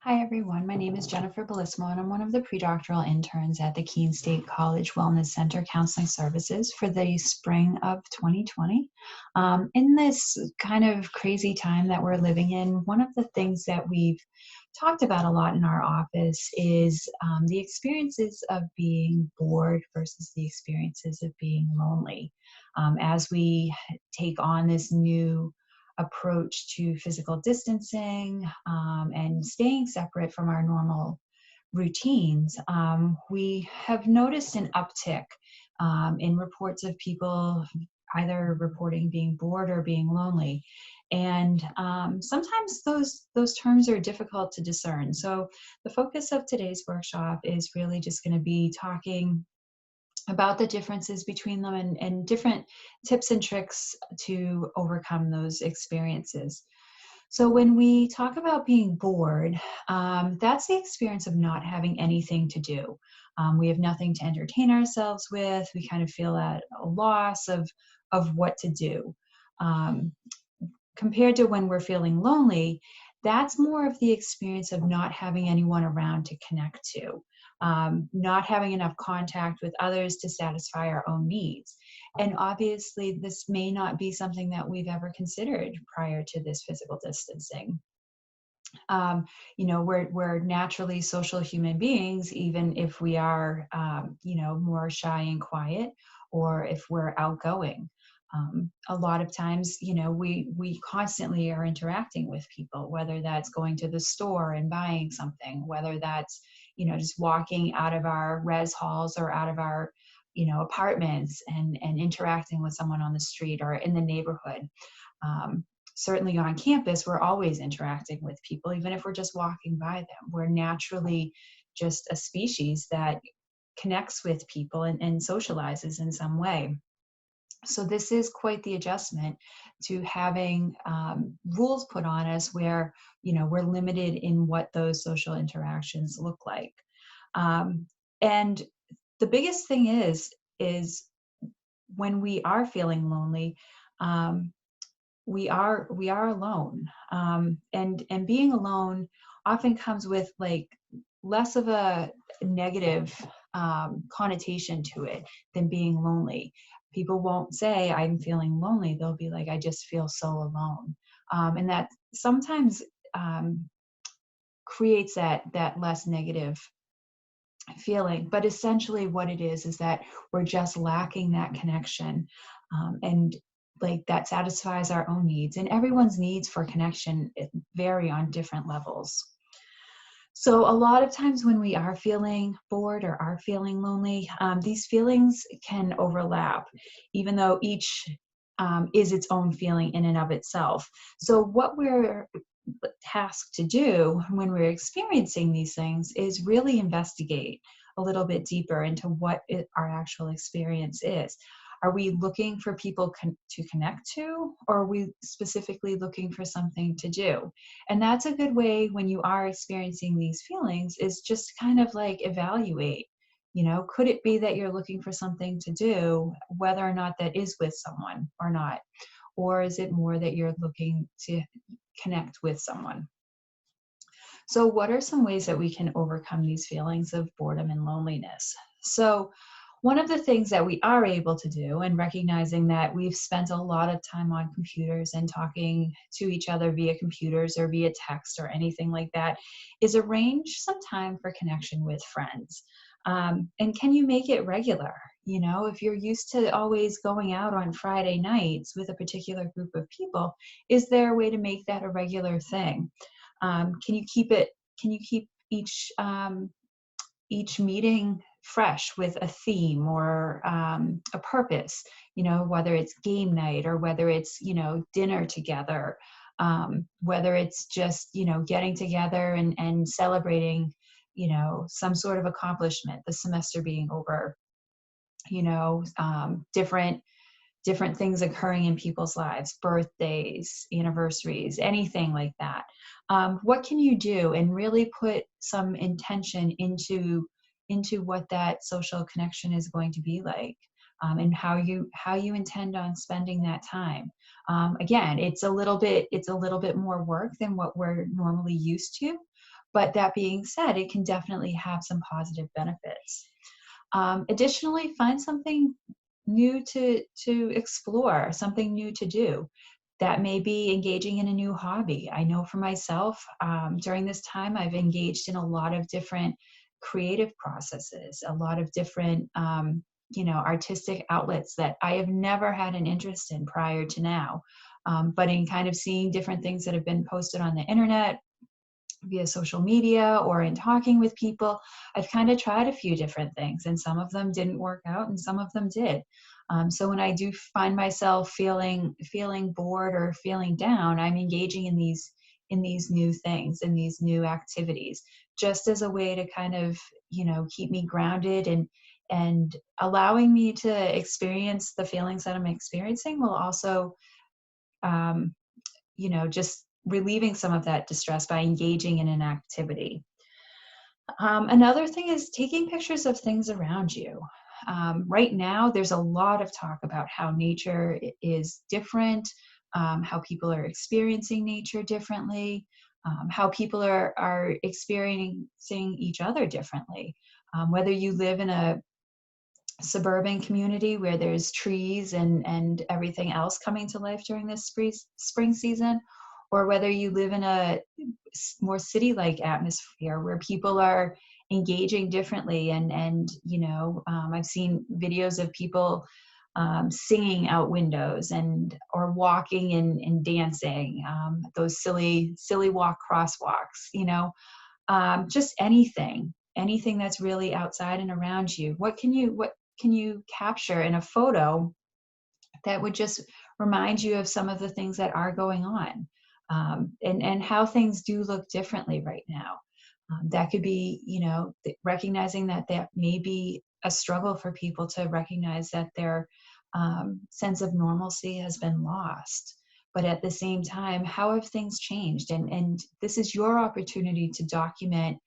Hi, everyone. My name is Jennifer Bellissimo, and I'm one of the predoctoral interns at the Keene State College Wellness Center Counseling Services for the spring of 2020. In this kind of crazy time that we're living in, one of the things that we've talked about a lot in our office is the experiences of being bored versus the experiences of being lonely. As we take on this new approach to physical distancing and staying separate from our normal routines, we have noticed an uptick in reports of people either reporting being bored or being lonely. And sometimes those terms are difficult to discern. So the focus of today's workshop is really just going to be talking about the differences between them and different tips and tricks to overcome those experiences. So when we talk about being bored, that's the experience of not having anything to do. We have nothing to entertain ourselves with. We kind of feel at a loss of what to do. Um, Compared to when we're feeling lonely, that's more of the experience of not having anyone around to connect to, not having enough contact with others to satisfy our own needs. And obviously, this may not be something that we've ever considered prior to this physical distancing. um, we're naturally social human beings, even if we are, more shy and quiet, or if we're outgoing. A lot of times, we constantly are interacting with people, whether that's going to the store and buying something, whether that's, just walking out of our res halls or out of our, apartments and interacting with someone on the street or in the neighborhood. Um, Certainly on campus, we're always interacting with people, even if we're just walking by them. We're naturally just a species that connects with people and socializes in some way. So this is quite the adjustment to having rules put on us where, we're limited in what those social interactions look like. Um, and the biggest thing is when we are feeling lonely, um, we are alone, and being alone often comes with like less of a negative connotation to it than being lonely. People won't say I'm feeling lonely, they'll be like, I just feel so alone. And that sometimes um, creates that less negative feeling, but essentially what it is that we're just lacking that connection, and like that satisfies our own needs, and everyone's needs for connection vary on different levels. So a lot of times when we are feeling bored or are feeling lonely, these feelings can overlap, even though each is its own feeling in and of itself. So what we're tasked to do when we're experiencing these things is really investigate a little bit deeper into what our actual experience is. Are we looking for people to connect to, or are we specifically looking for something to do? And that's a good way when you are experiencing these feelings, is just kind of like evaluate, could it be that you're looking for something to do, whether or not that is with someone or not? Or is it more that you're looking to connect with someone? So, what are some ways that we can overcome these feelings of boredom and loneliness? So, one of the things that we are able to do, and recognizing that we've spent a lot of time on computers and talking to each other via computers or via text or anything like that, is arrange some time for connection with friends. And can you make it regular? If you're used to always going out on Friday nights with a particular group of people, is there a way to make that a regular thing? Can you keep it? Can you keep each meeting fresh with a theme or a purpose? Whether it's game night or whether it's dinner together, whether it's just getting together and celebrating some sort of accomplishment, the semester being over. Different things occurring in people's lives, birthdays, anniversaries, anything like that. What can you do and really put some intention into what that social connection is going to be like, and how you intend on spending that time. Again, it's a little bit more work than what we're normally used to, But that being said, it can definitely have some positive benefits. Additionally, find something new to explore, something new to do. That may be engaging in a new hobby. I know for myself, during this time, I've engaged in a lot of different creative processes, a lot of different, artistic outlets that I have never had an interest in prior to now. But in kind of seeing different things that have been posted on the internet, via social media or in talking with people, I've kind of tried a few different things, and some of them didn't work out and some of them did. So when I do find myself feeling bored or feeling down, I'm engaging in these new things, in these new activities, just as a way to kind of, keep me grounded, and allowing me to experience the feelings that I'm experiencing, will also just relieving some of that distress by engaging in an activity. Another thing is taking pictures of things around you. Right now, there's a lot of talk about how nature is different, how people are experiencing nature differently, how people are experiencing each other differently. Whether you live in a suburban community where there's trees and everything else coming to life during this spring season, or whether you live in a more city-like atmosphere where people are engaging differently, and I've seen videos of people singing out windows or walking and dancing, those silly walk crosswalks, just anything that's really outside and around you. What can you capture in a photo that would just remind you of some of the things that are going on, and how things do look differently right now? That could be, recognizing that may be a struggle for people to recognize that their sense of normalcy has been lost. But at the same time, how have things changed? And this is your opportunity to document,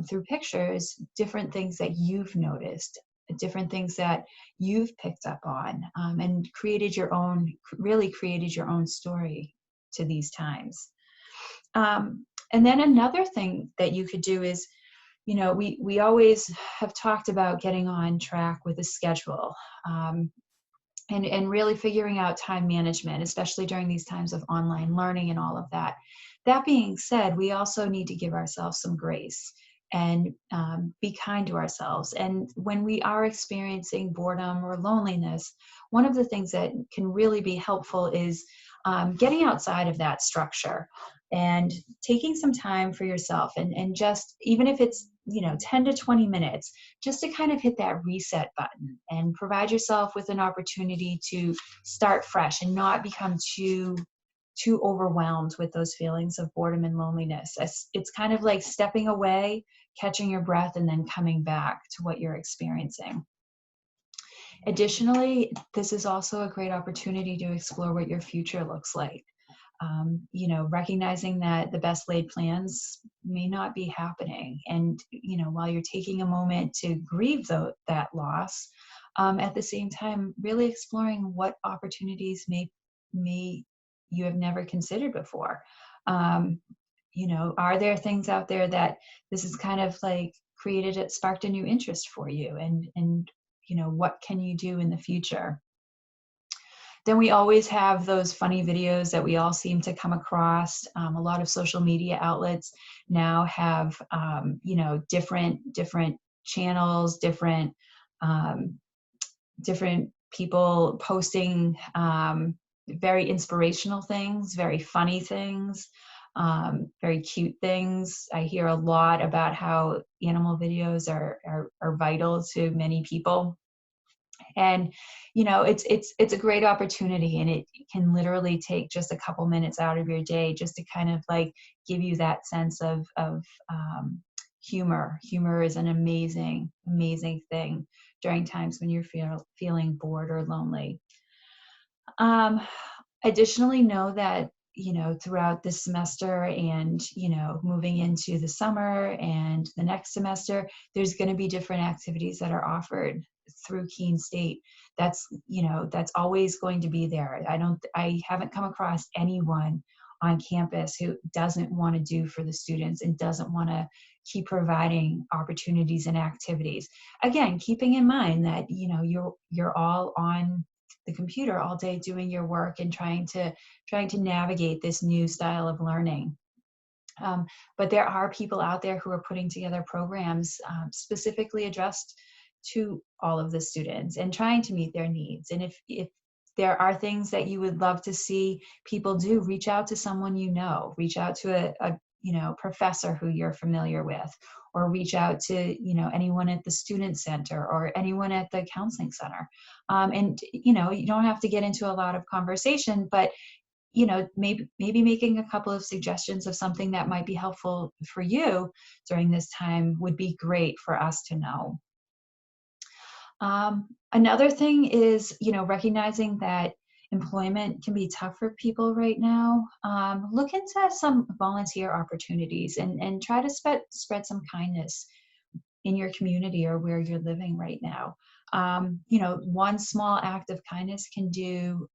through pictures, different things that you've noticed, different things that you've picked up on, and really created your own story to these times. And then another thing that you could do is, we always have talked about getting on track with a schedule, and really figuring out time management, especially during these times of online learning and all of that. That being said, we also need to give ourselves some grace and be kind to ourselves. And when we are experiencing boredom or loneliness, one of the things that can really be helpful is getting outside of that structure and taking some time for yourself, and just, even if it's 10 to 20 minutes, just to kind of hit that reset button and provide yourself with an opportunity to start fresh and not become too overwhelmed with those feelings of boredom and loneliness. It's kind of like stepping away, catching your breath, and then coming back to what you're experiencing. Additionally, this is also a great opportunity to explore what your future looks like. Recognizing that the best laid plans may not be happening. And, while you're taking a moment to grieve that loss, at the same time, really exploring what opportunities may you have never considered before. Are there things out there that this is kind of like sparked a new interest for you? And what can you do in the future? Then we always have those funny videos that we all seem to come across. A lot of social media outlets now have, different channels, different people posting very inspirational things, very funny things, very cute things. I hear a lot about how animal videos are vital to many people. And it's a great opportunity, and it can literally take just a couple minutes out of your day just to kind of like give you that sense of humor. Humor is an amazing thing during times when you're feeling bored or lonely. Additionally, know that throughout this semester and moving into the summer and the next semester, there's going to be different activities that are offered through Keene State. That's always going to be there. I haven't come across anyone on campus who doesn't want to do for the students and doesn't want to keep providing opportunities and activities. Again, keeping in mind that, you know, you're all on the computer all day doing your work and trying to navigate this new style of learning. But there are people out there who are putting together programs specifically addressed to all of the students and trying to meet their needs. And if there are things that you would love to see people do, reach out to someone you know, reach out to a you know, professor who you're familiar with, or reach out to, you know, anyone at the student center or anyone at the counseling center. And, you know, you don't have to get into a lot of conversation, but you know, maybe making a couple of suggestions of something that might be helpful for you during this time would be great for us to know. Another thing is, you know, recognizing that employment can be tough for people right now. Look into some volunteer opportunities and try to spread some kindness in your community or where you're living right now. You know, one small act of kindness can do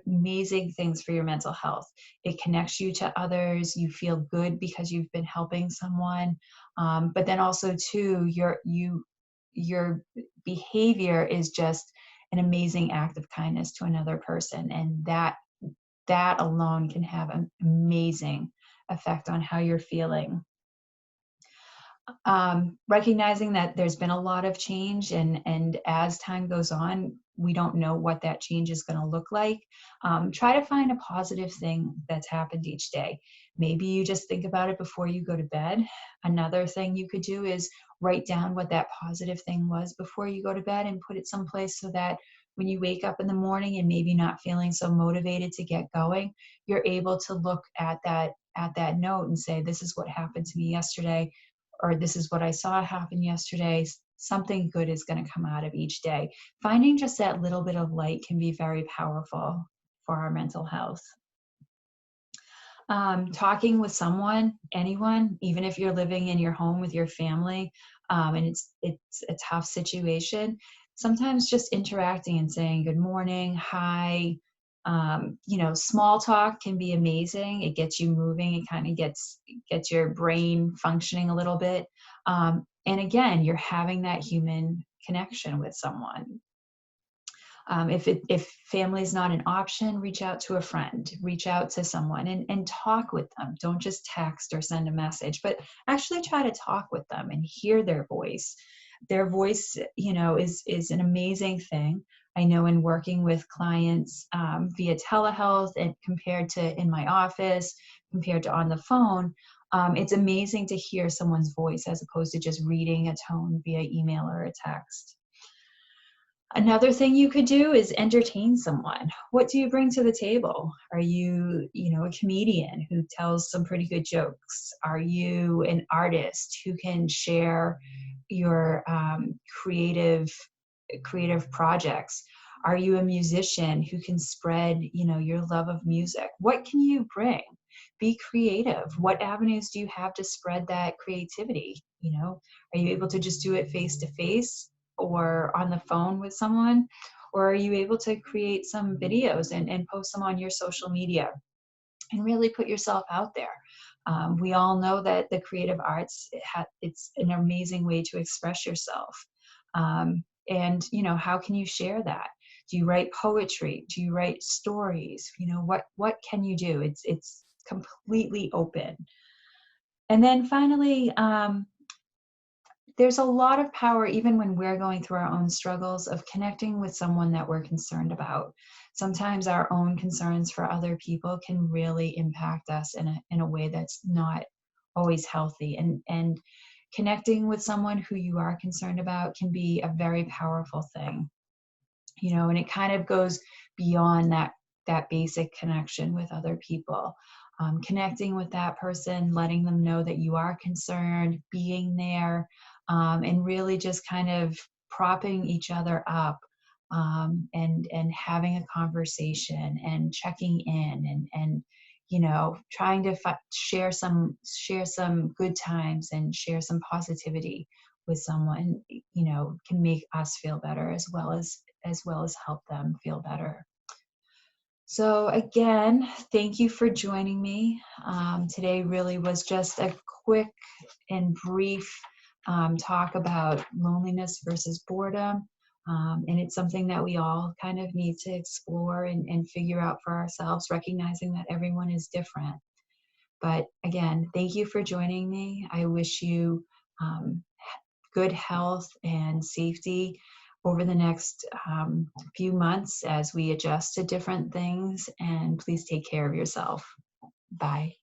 amazing things for your mental health. It connects you to others. You feel good because you've been helping someone. But then also too, your behavior is just an amazing act of kindness to another person, and that alone can have an amazing effect on how you're feeling. Recognizing that there's been a lot of change, and as time goes on, we don't know what that change is going to look like. Try to find a positive thing that's happened each day. Maybe you just think about it before you go to bed. Another thing you could do is write down what that positive thing was before you go to bed and put it someplace so that when you wake up in the morning and maybe not feeling so motivated to get going, you're able to look at that note and say, this is what happened to me yesterday, or this is what I saw happen yesterday. Something good is going to come out of each day. Finding just that little bit of light can be very powerful for our mental health. Talking with someone, anyone, even if you're living in your home with your family, and it's a tough situation, sometimes just interacting and saying good morning, hi, you know, small talk can be amazing. It gets you moving. It kind of gets your brain functioning a little bit. And again, you're having that human connection with someone. If family is not an option, reach out to a friend, reach out to someone and talk with them. Don't just text or send a message, but actually try to talk with them and hear their voice. Their voice, you know, is an amazing thing. I know in working with clients via telehealth and compared to in my office, compared to on the phone, it's amazing to hear someone's voice as opposed to just reading a tone via email or a text. Another thing you could do is entertain someone. What do you bring to the table? Are you, you know, a comedian who tells some pretty good jokes? Are you an artist who can share your creative projects? Are you a musician who can spread, you know, your love of music? What can you bring? Be creative. What avenues do you have to spread that creativity? You know, are you able to just do it face to face or on the phone with someone? Or are you able to create some videos and post them on your social media and really put yourself out there? We all know that the creative arts, it's an amazing way to express yourself. And, you know, how can you share that? Do you write poetry? Do you write stories? You know, what can you do? It's completely open. And then finally, there's a lot of power, even when we're going through our own struggles, of connecting with someone that we're concerned about. Sometimes our own concerns for other people can really impact us in a way that's not always healthy. And connecting with someone who you are concerned about can be a very powerful thing. You know, and it kind of goes beyond that basic connection with other people. Connecting with that person, letting them know that you are concerned, being there, and really just kind of propping each other up, and having a conversation and checking in and you know, trying to share some good times and share some positivity with someone, you know, can make us feel better as well as help them feel better. So again, thank you for joining me. Today really was just a quick and brief talk about loneliness versus boredom. And it's something that we all kind of need to explore and figure out for ourselves, recognizing that everyone is different. But again, thank you for joining me. I wish you um, good health and safety over the next few months as we adjust to different things. And please take care of yourself. Bye.